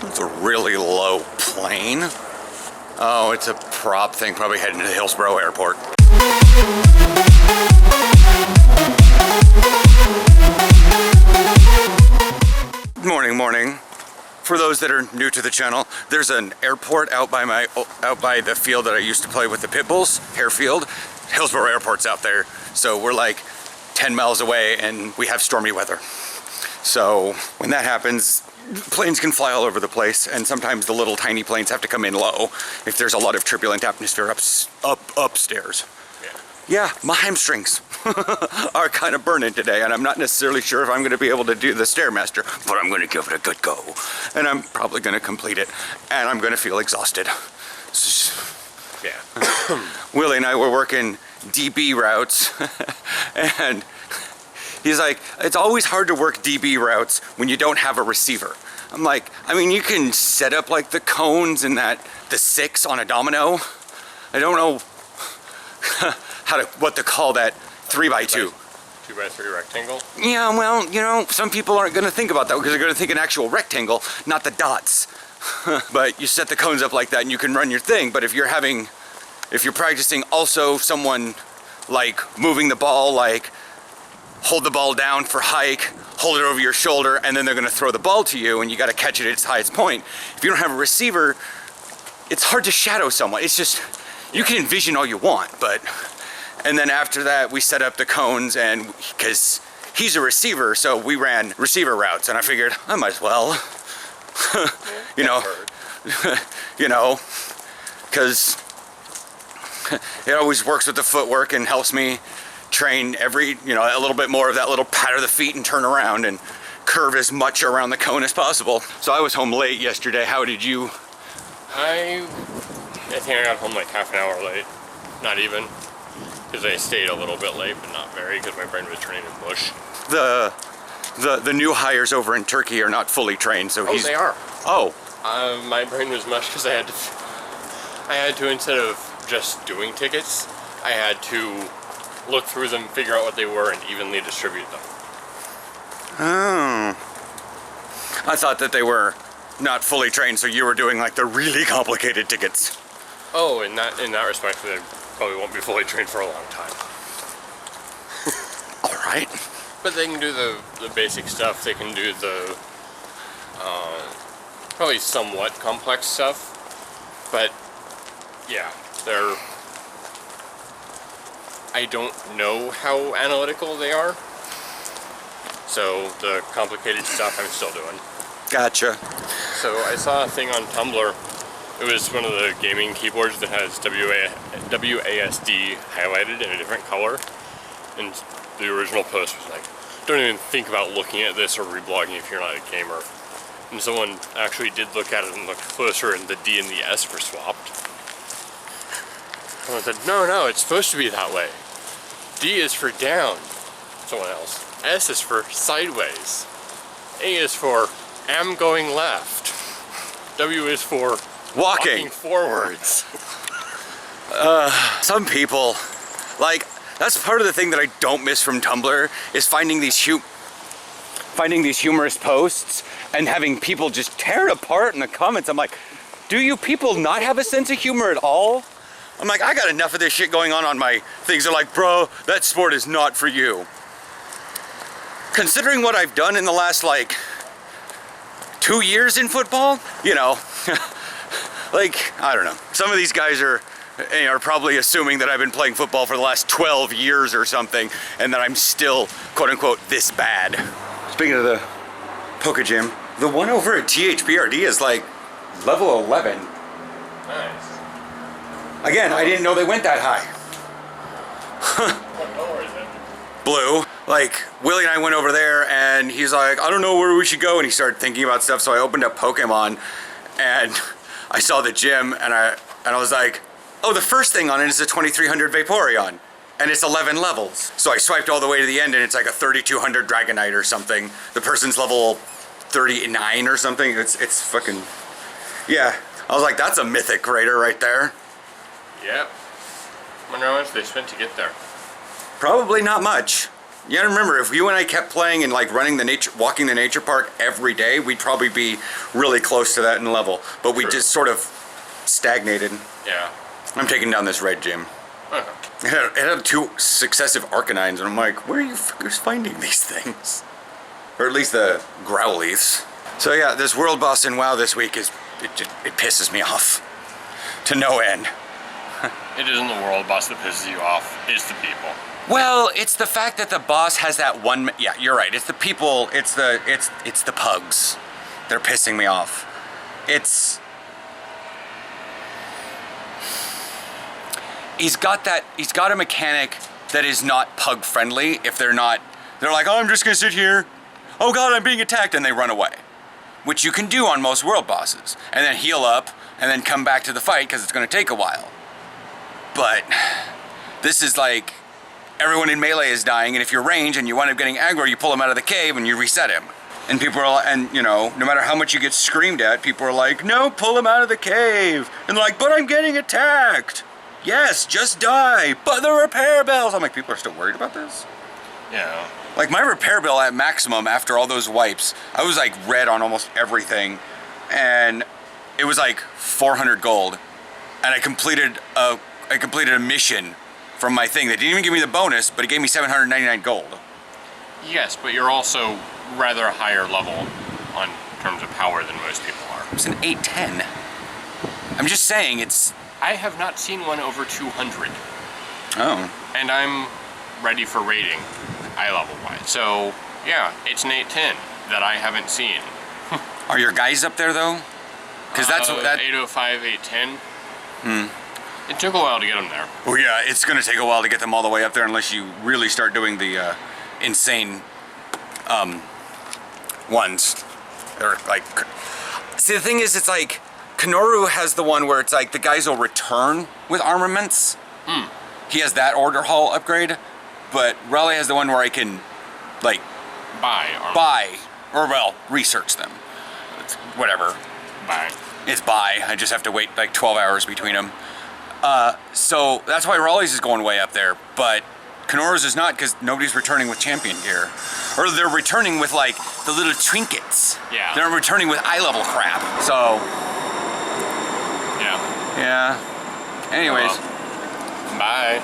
It's a really low plane. Oh, it's a prop thing, probably heading to Hillsborough Airport. Morning. For those that are new to the channel, there's an airport out by the field that I used to play with the pit bulls, Harefield. Hillsborough Airport's out there, so we're like 10 miles away and we have stormy weather. So when that happens, planes can fly all over the place, and sometimes the little tiny planes have to come in low if there's a lot of turbulent atmosphere upstairs. Yeah, my hamstrings are kind of burning today, and I'm not necessarily sure if I'm going to be able to do the Stairmaster, but I'm going to give it a good go, and I'm probably going to complete it, and I'm going to feel exhausted. Yeah. Willie and I were working DB routes, and he's like, it's always hard to work DB routes when you don't have a receiver. I'm like, I mean, you can set up like the cones and the 6 on a domino. I don't know what to call that 3x2. 2x3 rectangle? Yeah, well, you know, some people aren't going to think about that because they're going to think an actual rectangle, not the dots. But you set the cones up like that and you can run your thing. But if you're practicing also someone like moving the ball, like hold the ball down for hike, hold it over your shoulder, and then they're going to throw the ball to you and you got to catch it at its highest point. If you don't have a receiver, it's hard to shadow someone. It's just, you can envision all you want, but... And then after that, we set up the cones, and because he's a receiver, so we ran receiver routes, and I figured I might as well, you know, because it always works with the footwork and helps me train a little bit more of that little patter the feet and turn around and curve as much around the cone as possible. So I was home late yesterday. How did you? I think I got home like half an hour late, not even. Because I stayed a little bit late, but not very, because my brain was trained in mush. The new hires over in Turkey are not fully trained, so Oh, they are. Oh. My brain was mush because I had to, instead of just doing tickets, I had to look through them, figure out what they were, and evenly distribute them. Oh. I thought that they were not fully trained, so you were doing like the really complicated tickets. Oh, in that respect, they probably won't be fully trained for a long time. All right. But they can do the basic stuff. They can do the probably somewhat complex stuff. But yeah, I don't know how analytical they are. So the complicated stuff I'm still doing. Gotcha. So I saw a thing on Tumblr. It was one of the gaming keyboards that has WASD highlighted in a different color. And the original post was like, don't even think about looking at this or reblogging if you're not a gamer. And someone actually did look at it and looked closer, and the D and the S were swapped. Someone said, no, it's supposed to be that way. D is for down. Someone else. S is for sideways. A is for am going left. W is for walking forwards. Some people, like, that's part of the thing that I don't miss from Tumblr, is finding these humorous posts and having people just tear it apart in the comments. I'm like, do you people not have a sense of humor at all? I'm like, I got enough of this shit going on my things. They're like, bro, that sport is not for you. Considering what I've done in the last, like, 2 years in football, you know, like, I don't know. Some of these guys are probably assuming that I've been playing football for the last 12 years or something, and that I'm still, quote unquote, this bad. Speaking of the Poke Gym, the one over at THPRD is like level 11. Nice. Again, I didn't know they went that high. What color is it? Blue. Like, Willie and I went over there, and he's like, I don't know where we should go, and he started thinking about stuff, so I opened up Pokemon, and I saw the gym, and I was like, oh, the first thing on it is a 2300 Vaporeon, and it's 11 levels. So I swiped all the way to the end, and it's like a 3200 Dragonite or something. The person's level 39 or something. It's fucking, yeah. I was like, that's a mythic raider right there. Yep. I wonder how much they spent to get there. Probably not much. You gotta remember, if you and I kept playing and like walking the nature park every day, we'd probably be really close to that in level. But we just sort of stagnated. Yeah. I'm taking down this red gym. It had 2 successive Arcanines, and I'm like, where are you fuckers finding these things? Or at least the Growlies. So yeah, this world boss in WoW this week it pisses me off to no end. It isn't the world boss that pisses you off, it's the people. Well, it's the fact that the boss has that one. Yeah, you're right. It's the people. It's the pugs. They're pissing me off. He's got a mechanic that is not pug friendly. If they're like, oh, I'm just gonna sit here. Oh God, I'm being attacked, and they run away, which you can do on most world bosses, and then heal up, and then come back to the fight because it's gonna take a while. But this is like, everyone in melee is dying, and if you're range and you wind up getting aggro, you pull him out of the cave and you reset him. And people are, and you know, no matter how much you get screamed at, people are like, no, pull him out of the cave. And they're like, but I'm getting attacked. Yes, just die. But the repair bells. I'm like, people are still worried about this? Yeah. Like my repair bill at maximum after all those wipes, I was like red on almost everything. And it was like 400 gold. And I completed a mission from my thing. They didn't even give me the bonus, but it gave me 799 gold. Yes, but you're also rather higher level on terms of power than most people are. It's an 810. I'm just saying it's... I have not seen one over 200. Oh. And I'm ready for rating, eye level wise. So, yeah, it's an 810 that I haven't seen. Are your guys up there though? Because that's what that... 805, 810. It took a while to get them there. Oh yeah, it's gonna take a while to get them all the way up there unless you really start doing the insane ones. They're like, see, the thing is, it's like Kanoru has the one where it's like the guys will return with armaments. He has that order hall upgrade, but Raleigh has the one where I can like buy or well research them. It's whatever. Buy. It's buy. I just have to wait like 12 hours between them. So that's why Raleigh's is going way up there, but Kanoru's is not because nobody's returning with champion gear. Or they're returning with like the little trinkets. Yeah. They're returning with eye level crap. So. Yeah. Yeah. Anyways. Bye.